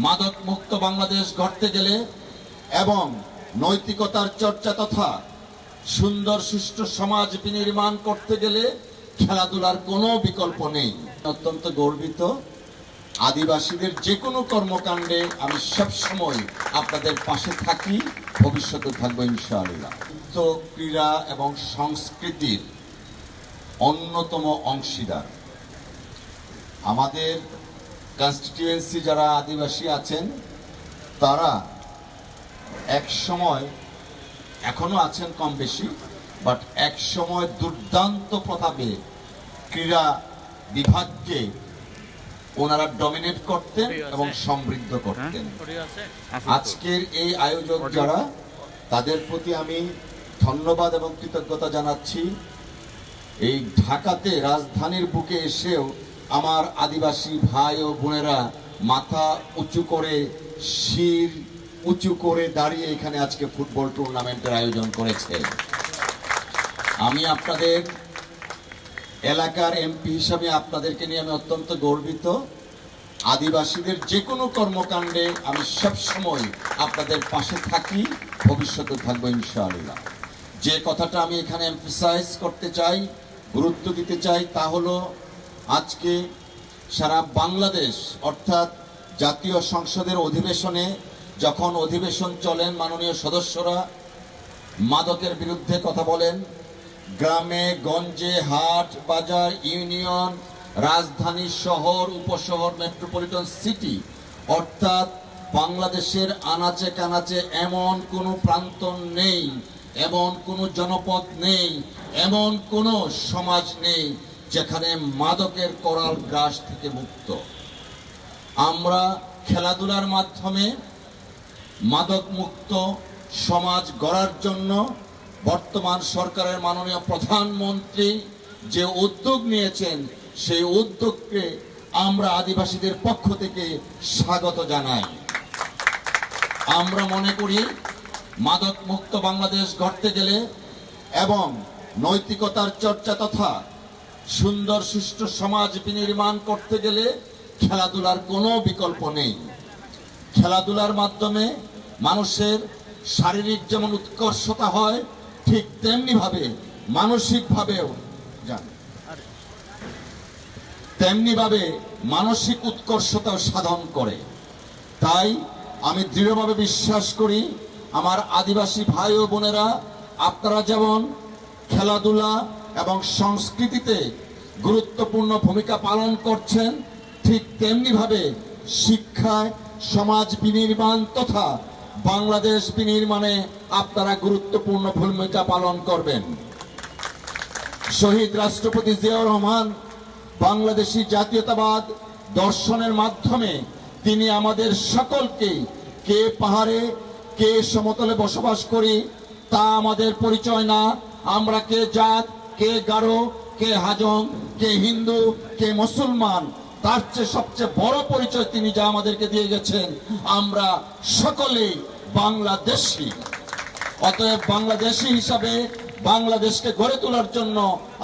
মাদক মুক্ত বাংলাদেশ গড়তে গেলে এবং নৈতিকতার চর্চা তথা সুন্দর সুষ্ঠু সমাজ বিনির্মাণ করতে গেলে খেলাধুলার কোনো বিকল্প নেই। অত্যন্ত গর্বিত, আদিবাসীদের যে কোনো কর্মকাণ্ডে আমি সবসময় আপনাদের পাশে থাকি, ভবিষ্যতে থাকবো ইনশাআল্লাহ। তো ক্রীড়া এবং সংস্কৃতির অন্যতম অংশীদার আমাদের কনস্টিটিউয়েন্সি যারা আদিবাসী আছেন, তারা এক সময়, এখনো আছেন কম বেশি, বাট এক সময় দুর্দান্ত প্রভাবে ক্রীড়া বিভাগকে ওনারা ডমিনেট করতেন এবং সমৃদ্ধ করতেন। আজকের এই আয়োজক যারা, তাদের প্রতি আমি ধন্যবাদ এবং কৃতজ্ঞতা জানাচ্ছি। এই ঢাকাতে রাজধানীর বুকে এসেও আমার আদিবাসী ভাই ও বোনেরা মাথা উঁচু করে, শির উঁচু করে দাঁড়িয়ে এখানে আজকে ফুটবল টুর্নামেন্টের আয়োজন করেছে। আমি আপনাদের এলাকার এমপি হিসাবে আপনাদেরকে নিয়ে আমি অত্যন্ত গর্বিত। আদিবাসীদের যে কোনো কর্মকাণ্ডে আমি সবসময় আপনাদের পাশে থাকি, ভবিষ্যতে থাকবো ইনশাআল্লাহ। যে কথাটা আমি এখানে এমফাসাইজ করতে চাই, গুরুত্ব দিতে চাই, তা হলো আজকে সারা বাংলাদেশ অর্থাৎ জাতীয় সংসদের অধিবেশনে যখন অধিবেশন চলেন, মাননীয় সদস্যরা মাদকের বিরুদ্ধে কথা বলেন। গ্রামে গঞ্জে, হাট বাজার, ইউনিয়ন, রাজধানী শহর, উপশহর, মেট্রোপলিটন সিটি অর্থাৎ বাংলাদেশের আনাচে কানাচে এমন কোনো প্রান্তর নেই, এমন কোনো জনপদ নেই, এমন কোনো সমাজ নেই যেখানে মাদকের করাল গ্রাস থেকে মুক্ত। আমরা খেলাধুলার মাধ্যমে মাদক মুক্ত সমাজ গড়ার জন্য বর্তমান সরকারের মাননীয় প্রধানমন্ত্রী যে উদ্যোগ নিয়েছেন, সেই উদ্যোগকে আমরা আদিবাসীদের পক্ষ থেকে স্বাগত জানাই। আমরা মনে করি মাদক মুক্ত বাংলাদেশ গড়তে গেলে এবং নৈতিকতার চর্চা তথা সুন্দর সুষ্ঠু সমাজ বিনির্মাণ করতে গেলে খেলাধুলার কোনো বিকল্প নেই। খেলাধুলার মাধ্যমে মানুষের শারীরিক যেমন উৎকর্ষতা হয়, ঠিক তেমনি ভাবে মানসিকভাবেও মানসিক উৎকর্ষতাও সাধন করে। তাই আমি দৃঢ়ভাবে বিশ্বাস করি, আমার আদিবাসী ভাই ও বোনেরা, আপনারা যেমন খেলাধুলা এবং সংস্কৃতিতে গুরুত্বপূর্ণ ভূমিকা পালন করছেন, ঠিক তেমনি ভাবে শিক্ষায় সমাজ বিনির্মাণ তথা বাংলাদেশ বিনির্মাণে আপনারা গুরুত্বপূর্ণ ভূমিকা পালন করবেন। শহীদ রাষ্ট্রপতি জিয়াউর রহমান বাংলাদেশী জাতীয়তাবাদ দর্শনের মাধ্যমে তিনি আমাদের সকলকে, কে পাহাড়ে কে সমতলে বসবাস করি তা আমাদের পরিচয় না, আমরা কে জাত, কে গারো, কে হাজং, কে হিন্দু, কে মুসলমান, তার চেয়ে সবচেয়ে বড় পরিচয় তিনি যা আমাদেরকে দিয়ে গেছেন, আমরা সকলেই বাংলাদেশী। অতএব বাংলাদেশী হিসাবে বাংলাদেশকে গড়ে তোলার জন্য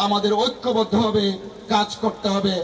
আমাদের ঐক্যবদ্ধভাবে কাজ করতে হবে।